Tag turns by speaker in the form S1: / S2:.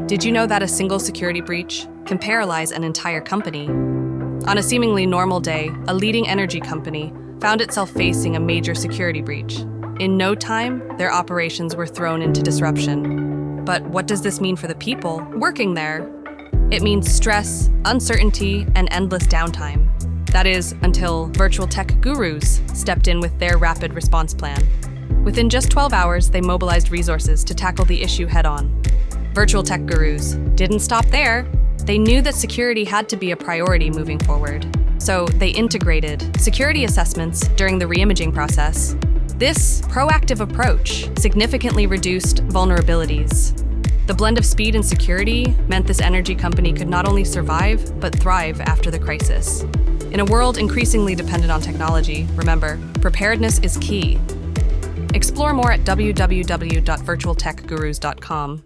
S1: Did you know that a single security breach can paralyze an entire company? On a seemingly normal day, a leading energy company found itself facing a major security breach. In no time, their operations were thrown into disruption. But what does this mean for the people working there? It means stress, uncertainty, and endless downtime. That is, until virtual tech gurus stepped in with their rapid response plan. Within just 12 hours, they mobilized resources to tackle the issue head-on. Virtual tech gurus didn't stop there. They knew that security had to be a priority moving forward. So they integrated security assessments during the reimaging process. This proactive approach significantly reduced vulnerabilities. The blend of speed and security meant this energy company could not only survive, but thrive after the crisis. In a world increasingly dependent on technology, remember, preparedness is key. Explore more at www.virtualtechgurus.com.